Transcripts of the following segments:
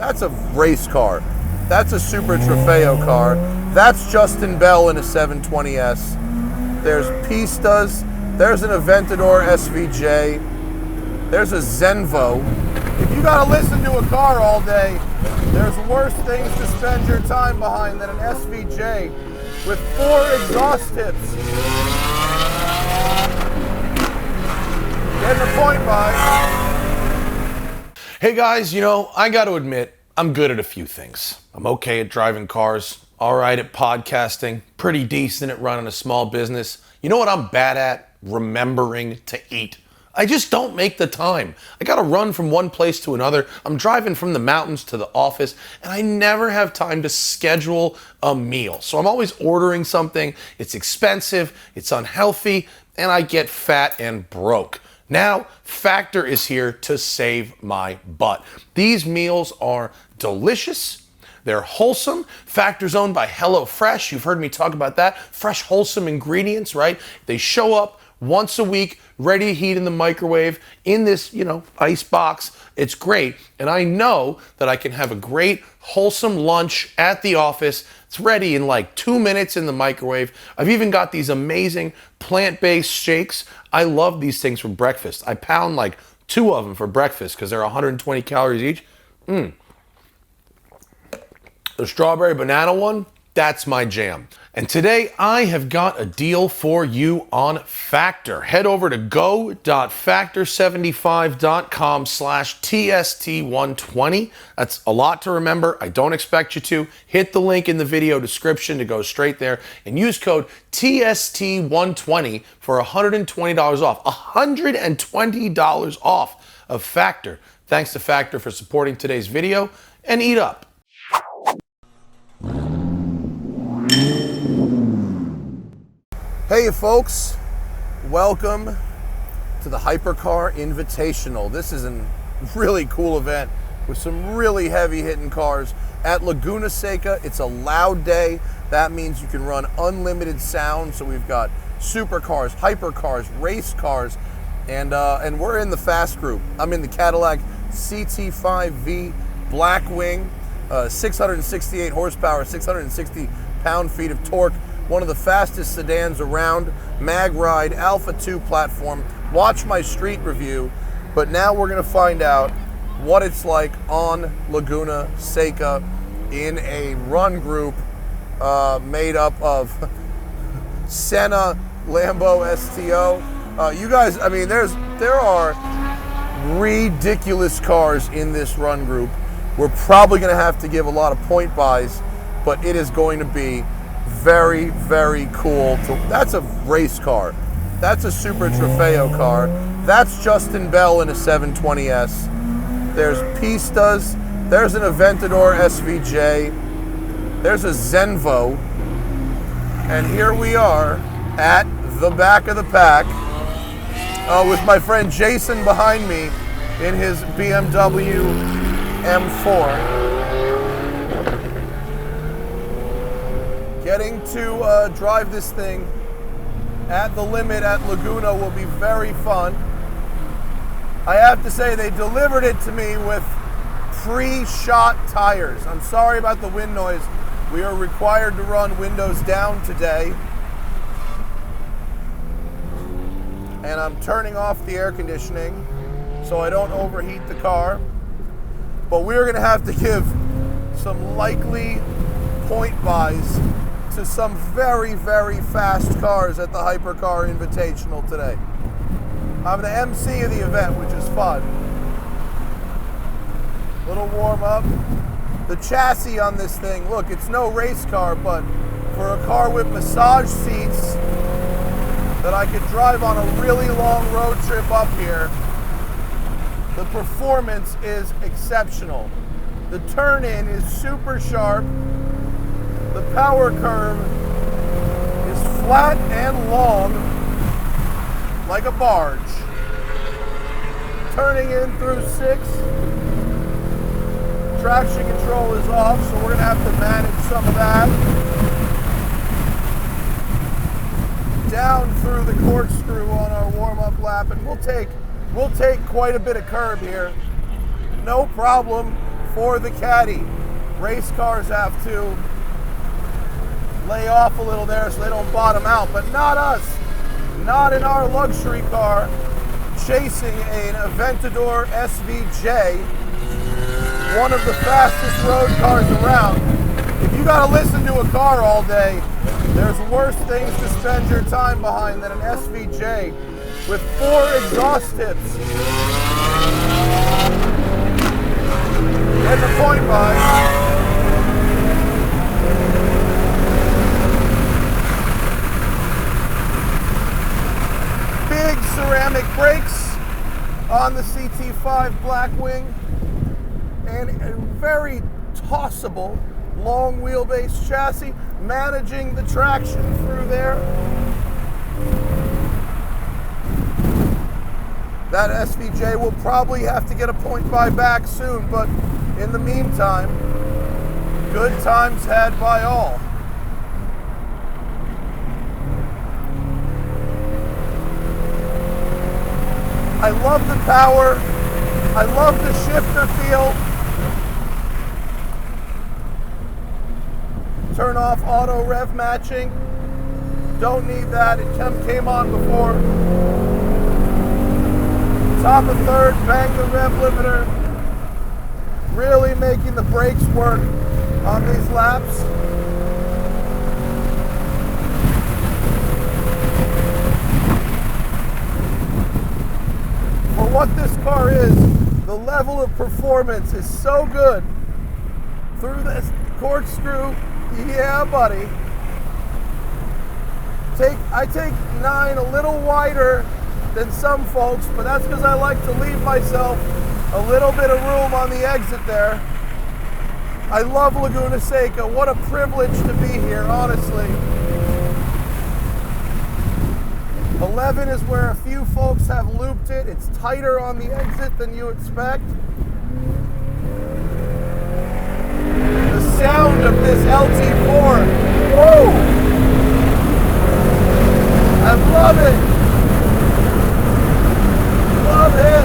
That's a race car. That's a Super Trofeo car. That's Justin Bell in a 720S. There's Pistas. There's an Aventador SVJ. There's a Zenvo. If you gotta listen to a car all day, there's worse things to spend your time behind than an SVJ with 4 exhaust tips. Getting a point by. Hey guys, you know, I gotta admit, I'm good at a few things. I'm okay at driving cars, all right at podcasting, pretty decent at running a small business. You know what I'm bad at? Remembering to eat. I just don't make the time. I gotta run from one place to another. I'm driving from the mountains to the office, and I never have time to schedule a meal. So I'm always ordering something. It's expensive, it's unhealthy, and I get fat and broke. Now, Factor is here to save my butt. These meals are delicious. They're wholesome. Factor's owned by HelloFresh. You've heard me talk about that. Fresh, wholesome ingredients, right? They show up once a week, ready to heat in the microwave in this, ice box. It's great. And I know that I can have a great, wholesome lunch at the office. It's ready in like 2 minutes in the microwave. I've even got these amazing plant-based shakes. I love these things for breakfast. I pound like 2 of them for breakfast because they're 120 calories each. The strawberry banana one, that's my jam. And today I have got a deal for you on Factor. Head over to go.factor75.com/TST120. That's a lot to remember. I don't expect you to. Hit the link in the video description to go straight there and use code TST120 for $120 off. $120 off of Factor. Thanks to Factor for supporting today's video, and eat up. Hey folks, welcome to the Hypercar Invitational. This is a really cool event with some really heavy hitting cars at Laguna Seca. It's a loud day. That means you can run unlimited sound. So we've got supercars, hypercars, race cars, and we're in the fast group. I'm in the Cadillac CT5-V Blackwing, 668 horsepower, 660 pound-feet of torque. One of the fastest sedans around, mag ride, Alpha 2 platform. Watch my street review, but now we're gonna find out what it's like on Laguna Seca in a run group made up of Senna, Lambo STO. You guys, I mean, there are ridiculous cars in this run group. We're probably gonna have to give a lot of point buys, but it is going to be very, very cool. That's a race car. That's a Super Trofeo car. That's Justin Bell in a 720S. There's Pistas. There's an Aventador SVJ. There's a Zenvo. And here we are at the back of the pack with my friend Jason behind me in his BMW M4. Getting to drive this thing at the limit at Laguna will be very fun. I have to say they delivered it to me with pre-shot tires. I'm sorry about the wind noise. We are required to run windows down today. And I'm turning off the air conditioning so I don't overheat the car. But we're gonna have to give some likely point buys to some very, very fast cars at the Hypercar Invitational today. I'm the MC of the event, which is fun. Little warm up. The chassis on this thing, look, it's no race car, but for a car with massage seats that I could drive on a really long road trip up here, the performance is exceptional. The turn-in is super sharp. The power curve is flat and long, like a barge. Turning in through 6. Traction control is off, so we're gonna have to manage some of that. Down through the corkscrew on our warm-up lap, and we'll take quite a bit of curb here. No problem. for the Caddy. Race cars have to lay off a little there so they don't bottom out, but not us. Not in our luxury car, chasing an Aventador SVJ, one of the fastest road cars around. If you gotta listen to a car all day, there's worse things to spend your time behind than an SVJ with 4 exhaust tips. Get the point by. Big ceramic brakes on the CT5 Blackwing and a very tossable long wheelbase chassis, managing the traction through there. That SVJ will probably have to get a point buy back soon, but in the meantime, good times had by all. I love the power. I love the shifter feel. Turn off auto rev matching. Don't need that. It came on before. Top of third, bang the rev limiter. Really making the brakes work on these laps. For what this car is, the level of performance is so good. Through this corkscrew, yeah buddy. I take 9 a little wider than some folks, but that's because I like to leave myself a little bit of room on the exit there. I love Laguna Seca. What a privilege to be here, honestly. 11 is where a few folks have looped it. It's tighter on the exit than you expect. The sound of this LT4, whoa! I love it! Love it!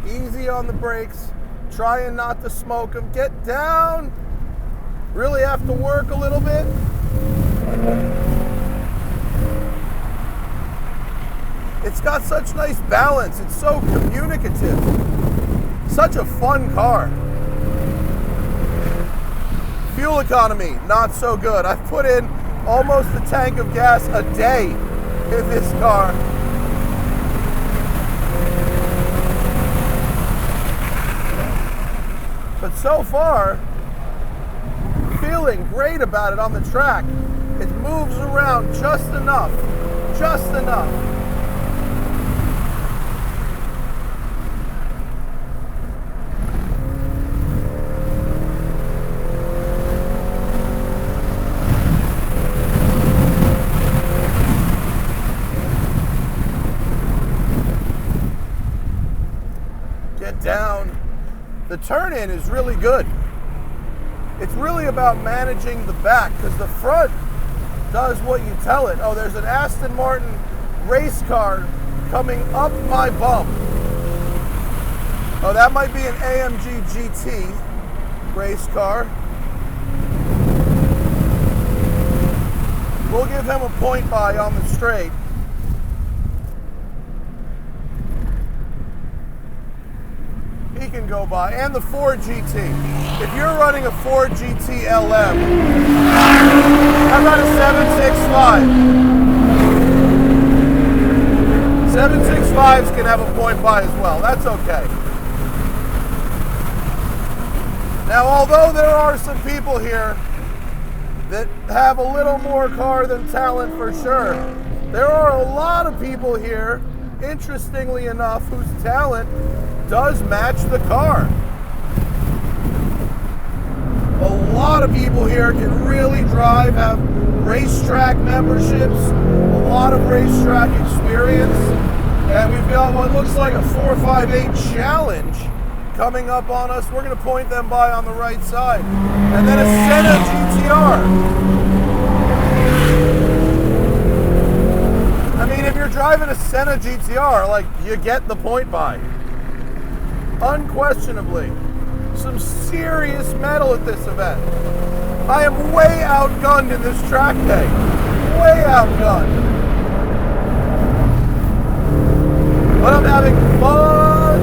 Easy on the brakes, trying not to smoke them. Get down! Really have to work a little bit. It's got such nice balance. It's so communicative. Such a fun car. Fuel economy, not so good. I've put in almost a tank of gas a day in this car. But so far, feeling great about it on the track. It moves around just enough, just enough. Get down. The turn-in is really good. It's really about managing the back because the front does what you tell it. Oh, there's an Aston Martin race car coming up my bump. Oh, that might be an AMG GT race car. We'll give him a point buy on the straight. He can go by. And the Ford GT. If you're running a Ford GT LM, how about a 765? 765s can have a point buy as well. That's okay. Now, although there are some people here that have a little more car than talent for sure, there are a lot of people here, interestingly enough, whose talent does match the car. A lot of people here can really drive, have racetrack memberships, a lot of racetrack experience, and we've got what looks like a 458 challenge coming up on us. We're going to point them by on the right side. And then a Senna GTR. I mean, if you're driving a Senna GTR, like, you get the point buy. Unquestionably, some serious metal at this event. I am way outgunned in this track day. Way outgunned. But I'm having fun.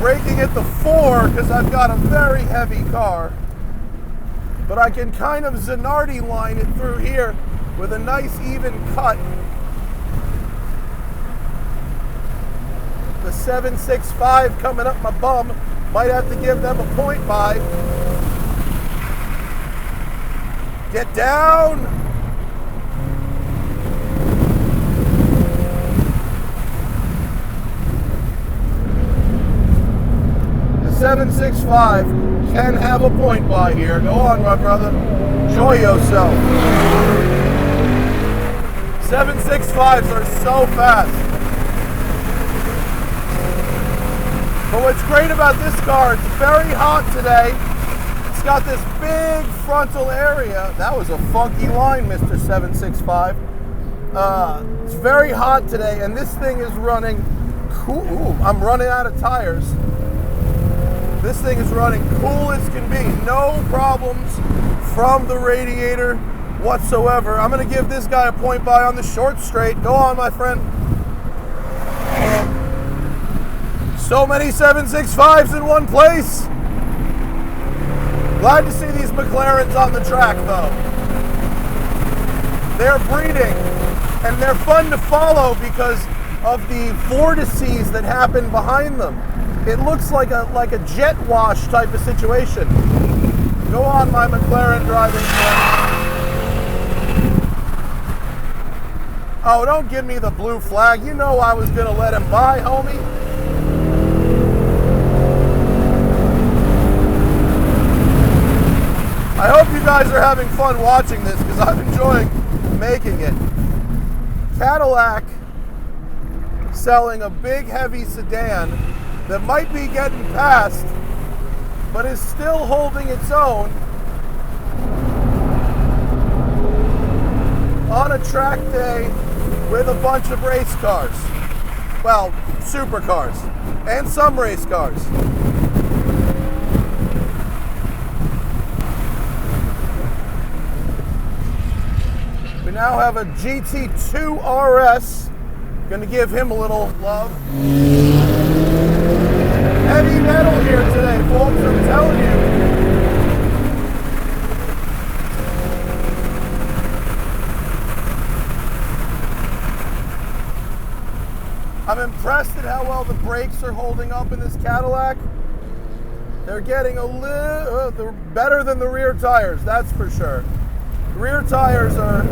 Braking at the 4 because I've got a very heavy car. But I can kind of Zanardi line it through here with a nice even cut. The 765 coming up my bum. Might have to give them a point by. Get down. The 765 can have a point by here. Go on, my brother. Enjoy yourself. 765s are so fast. But what's great about this car, it's very hot today. It's got this big frontal area. That was a funky line, Mr. 765. It's very hot today, and this thing is running cool. Ooh, I'm running out of tires. This thing is running cool as can be. No problems from the radiator whatsoever. I'm going to give this guy a point by on the short straight. Go on, my friend. So many 765s in one place. Glad to see these McLarens on the track, though. They're breeding, and they're fun to follow because of the vortices that happen behind them. It looks like a jet wash type of situation. Go on, my McLaren driving friend. Oh, don't give me the blue flag. You know I was going to let him by, homie. I hope you guys are having fun watching this because I'm enjoying making it. Cadillac selling a big heavy sedan that might be getting past but is still holding its own on a track day with a bunch of race cars. Well, supercars and some race cars. We now have a GT2 RS. Gonna give him a little love. Heavy metal here today, folks, I'm telling you. I'm impressed at how well the brakes are holding up in this Cadillac. They're getting a little better than the rear tires, that's for sure. The rear tires are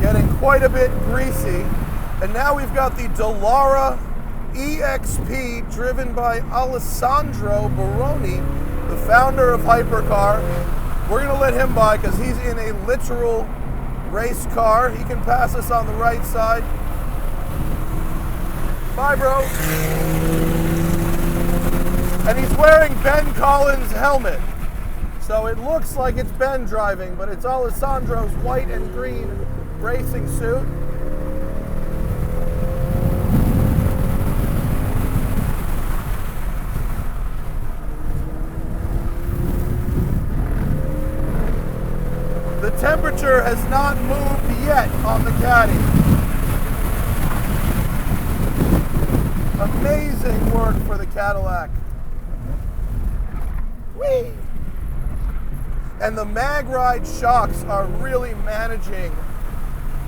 getting quite a bit greasy. And now we've got the Dallara EXP driven by Alessandro Baroni, the founder of Hypercar. We're going to let him by because he's in a literal race car. He can pass us on the right side. Bye, bro. And he's wearing Ben Collins' helmet. So it looks like it's Ben driving, but it's Alessandro's white and green racing suit. The temperature has not moved yet on the Caddy. Amazing work for the Cadillac. Whee! And the mag ride shocks are really managing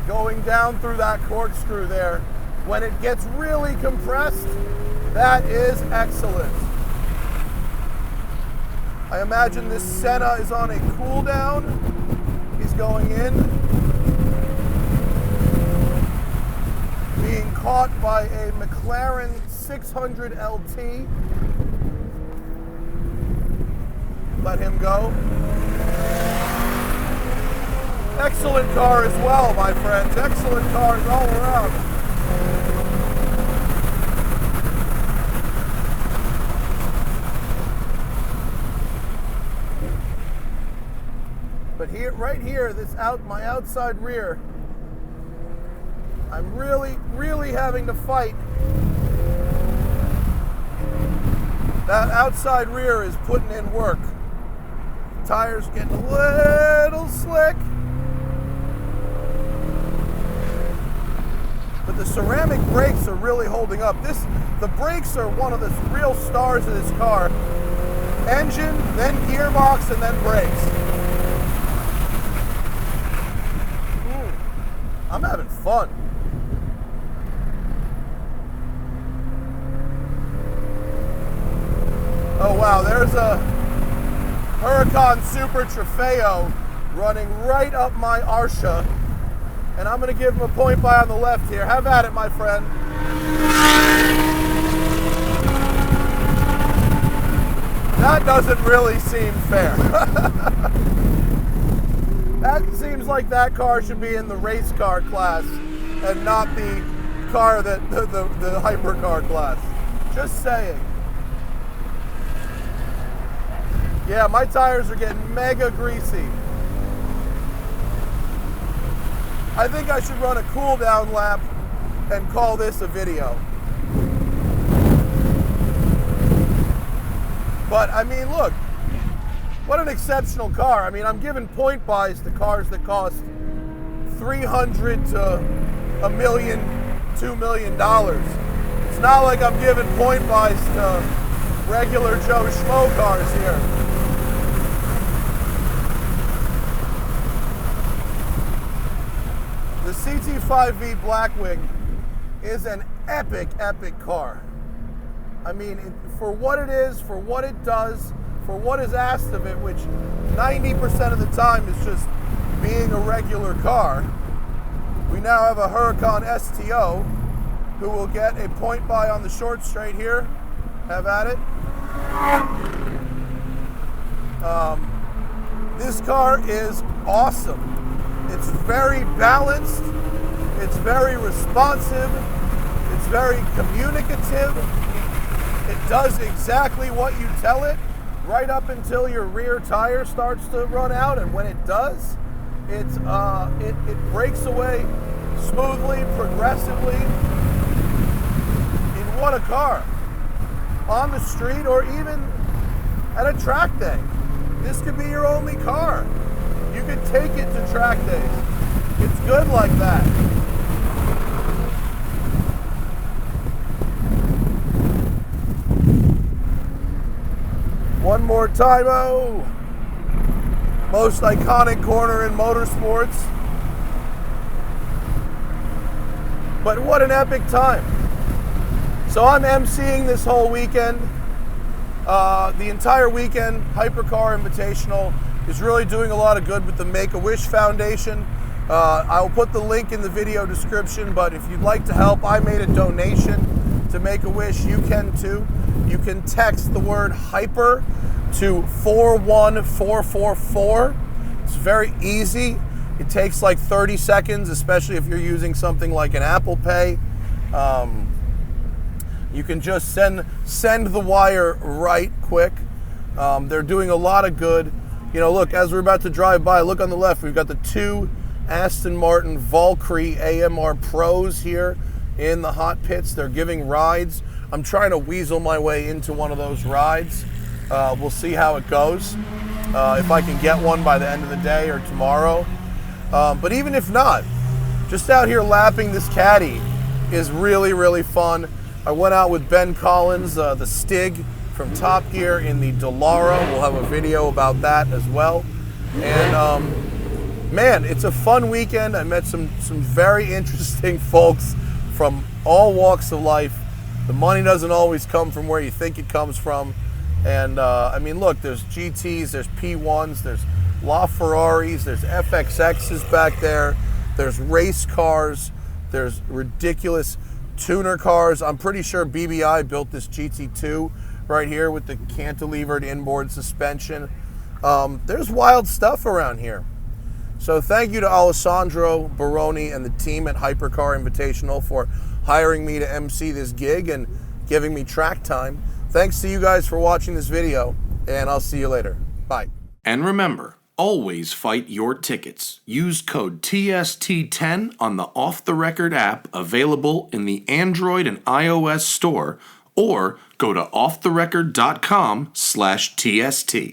going down through that corkscrew there. When it gets really compressed, that is excellent. I imagine this Senna is on a cool down. He's going in. Being caught by a McLaren 600 LT. Let him go. Excellent car as well, my friends. Excellent cars all around. But here, right here, my outside rear, I'm really having to fight. That outside rear is putting in work. Tires getting a little slick. But the ceramic brakes are really holding up. The brakes are one of the real stars of this car. Engine, then gearbox, and then brakes. I'm having fun. Oh wow, there's a Huracan Super Trofeo running right up my Arsha. And I'm going to give him a point by on the left here. Have at it, my friend. That doesn't really seem fair. That seems like that car should be in the race car class and not the car that the hypercar class. Just saying. Yeah, my tires are getting mega greasy. I think I should run a cool down lap and call this a video. But I mean, look, what an exceptional car. I mean, I'm giving point buys to cars that cost $300 to $1 million, $2 million. It's not like I'm giving point buys to regular Joe Schmo cars here. The CT5-V Blackwing is an epic car. I mean, for what it is, for what it does, for what is asked of it, which 90% of the time is just being a regular car, we now have a Huracan STO who will get a point buy on the short straight here. Have at it. This car is awesome. It's very balanced, it's very responsive, it's very communicative. It does exactly what you tell it, right up until your rear tire starts to run out, and when it does, it breaks away smoothly, progressively. In what a car. On the street or even at a track day. This could be your only car. You could take it to track days. It's good like that. One more time, oh! Most iconic corner in motorsports. But what an epic time. So I'm emceeing this whole weekend. The entire weekend, Hypercar Invitational is really doing a lot of good with the Make-A-Wish Foundation. I'll put the link in the video description, but if you'd like to help, I made a donation to Make-A-Wish. You can too. You can text the word HYPER to 41444. It's very easy. It takes like 30 seconds, especially if you're using something like an Apple Pay. You can just send the wire right quick. They're doing a lot of good. You know, look, as we're about to drive by, look on the left, we've got the two Aston Martin Valkyrie AMR Pros here in the hot pits. They're giving rides. I'm trying to weasel my way into one of those rides. We'll see how it goes. If I can get one by the end of the day or tomorrow. But even if not, just out here lapping this Caddy is really, really fun. I went out with Ben Collins, the Stig from Top Gear in the Dallara. We'll have a video about that as well. And man, it's a fun weekend. I met some very interesting folks from all walks of life. The money doesn't always come from where you think it comes from. And I mean, look, there's GTs, there's P1s, there's LaFerraris, there's FXXs back there, there's race cars, there's ridiculous tuner cars. I'm pretty sure BBI built this GT2 right here with the cantilevered inboard suspension. There's wild stuff around here. So thank you to Alessandro Baroni and the team at Hypercar Invitational for hiring me to MC this gig and giving me track time. Thanks to you guys for watching this video, and I'll see you later. Bye. And remember, Always fight your tickets. Use code TST10 on the Off the Record app available in the Android and iOS store, or go to offtherecord.com/TST.